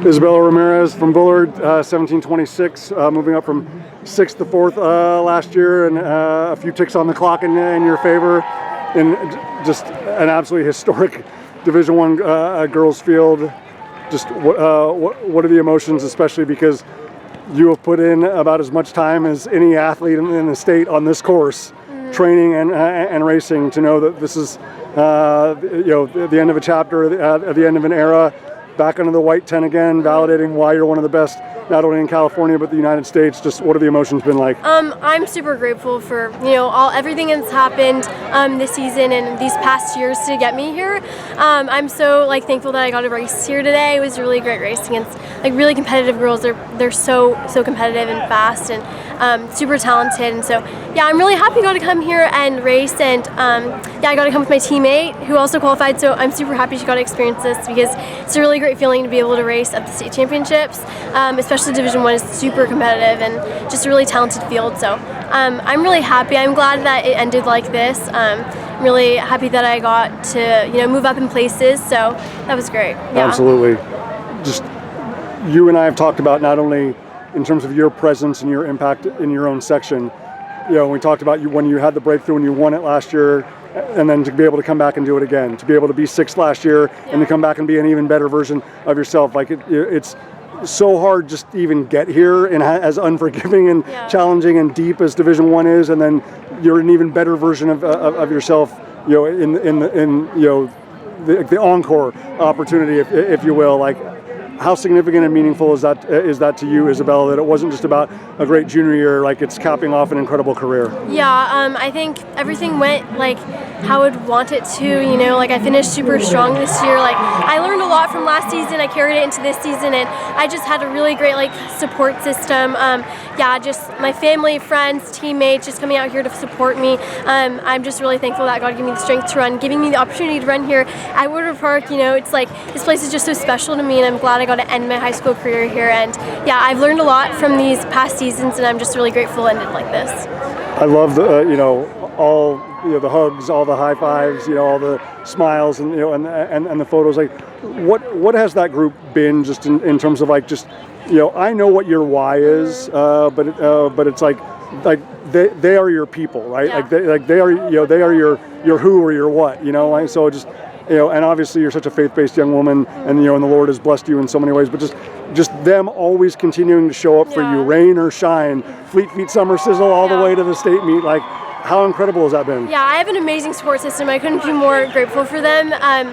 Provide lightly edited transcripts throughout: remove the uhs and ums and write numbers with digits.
Isabella Ramirez from Bullard, 1726, moving up from 6th to 4th last year, and a few ticks on the clock in your favor, in just an absolutely historic Division I girls field. Just what are the emotions, especially because you have put in about as much time as any athlete in the state on this course, training and racing, to know that this is the end of a chapter, at the end of an era, back under the white tent again, validating why you're one of the best, not only in California but the United States. Just what have the emotions been like? I'm super grateful for everything that's happened this season and these past years to get me here. I'm so thankful that I got to race here today. It was a really great race against really competitive girls. They're so competitive and fast and super talented. And so yeah, I'm really happy I got to come here and race. And I got to come with my teammate who also qualified. So I'm super happy she got to experience this, because it's a really great feeling to be able to race at the state championships. Especially Division I is super competitive and just a really talented field. So I'm really happy. I'm glad that it ended like this. I'm really happy that I got to move up in places. So that was great. Yeah. Absolutely. Just you and I have talked about, not only in terms of your presence and your impact in your own section. We talked about you when you had the breakthrough and you won it last year, and then to be able to come back and do it again, to be able to be 6th last year and to come back and be an even better version of yourself. It's so hard just to even get here, and as unforgiving and challenging and deep as Division I is, and then you're an even better version of yourself, in the encore opportunity, if you will. How significant and meaningful is that to you, Isabella, that it wasn't just about a great junior year, it's capping off an incredible career? Yeah, I think everything went how I would want it to. I finished super strong this year. I learned a lot from last season. I carried it into this season, and I just had a really great support system. Just my family, friends, teammates just coming out here to support me. I'm just really thankful that God gave me the strength to run, giving me the opportunity to run here at Woodward Park. It's this place is just so special to me, and I'm glad I got to end my high school career here. And I've learned a lot from these past seasons, and I'm just really grateful it ended like this. I love all the hugs, all the high fives, all the smiles, and and the photos. What has that group been, just in terms of I know what your why is, but it's they are your people, right? Yeah. They are your who or your what, So just and obviously you're such a faith-based young woman, and and the Lord has blessed you in so many ways, but just them always continuing to show up for you, rain or shine, Fleet Feet Summer Sizzle all the way to the state meet. How incredible has that been? Yeah, I have an amazing support system. I couldn't be more grateful for them.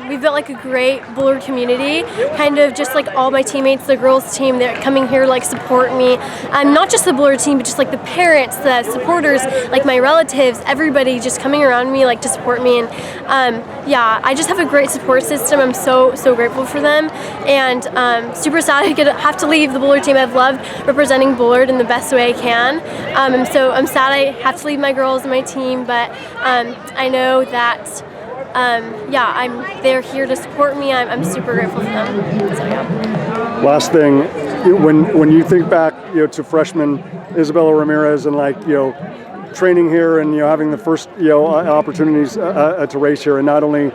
We've built a great Bullard community, kind of just all my teammates, the girls team, they're coming here to support me. Not just the Bullard team, but just the parents, the supporters, my relatives, everybody just coming around me to support me. And I just have a great support system. I'm so grateful for them, and super sad I have to leave the Bullard team. I've loved representing Bullard in the best way I can. I'm sad I have to leave my girls and my team, but I know that they're here to support me. I'm super grateful for them. So Last thing, when you think back to freshman Isabella Ramirez and training here and having the first opportunities to race here, and not only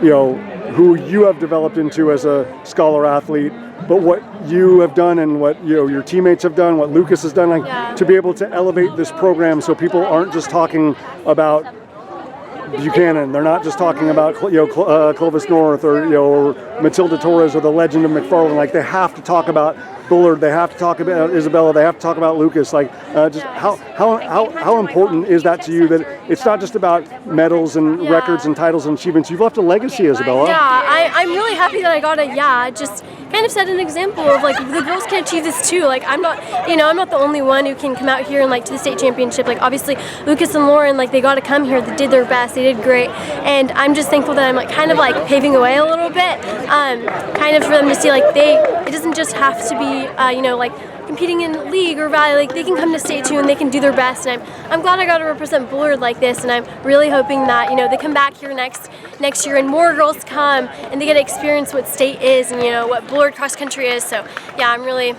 who you have developed into as a scholar athlete, but what you have done and what your teammates have done, what Lucas has done, to be able to elevate this program so people aren't just talking about Buchanan. They're not just talking about Clovis North or Matilda Torres or the legend of McFarland. They have to talk about Bullard. They have to talk about Isabella. They have to talk about Lucas. Just how important is that to you, that it's not just about medals and records and titles and achievements? You've left a legacy, Isabella. Yeah, I'm really happy that I got to just kind of set an example of the girls can achieve this too. I'm not the only one who can come out here and to the state championship. Obviously Lucas and Lauren, they got to come here. They did their best. They did great, and I'm just thankful that I'm kind of paving the way a little bit, kind of for them to see it doesn't just have to be competing in league or valley. They can come to state too, and they can do their best. And I'm glad I got to represent Bullard like this, and I'm really hoping that they come back here next year and more girls come and they get to experience what state is and what Bullard cross country is. So yeah, I'm really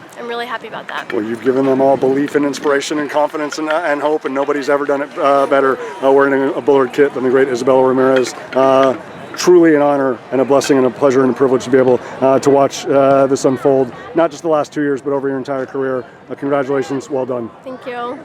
happy about that. Well, you've given them all belief and inspiration and confidence and hope, and nobody's ever done it better wearing a Bullard kit than the great Isabella Ramirez. truly an honor and a blessing and a pleasure and a privilege to be able to watch this unfold, not just the last 2 years, but over your entire career. Congratulations, well done. Thank you.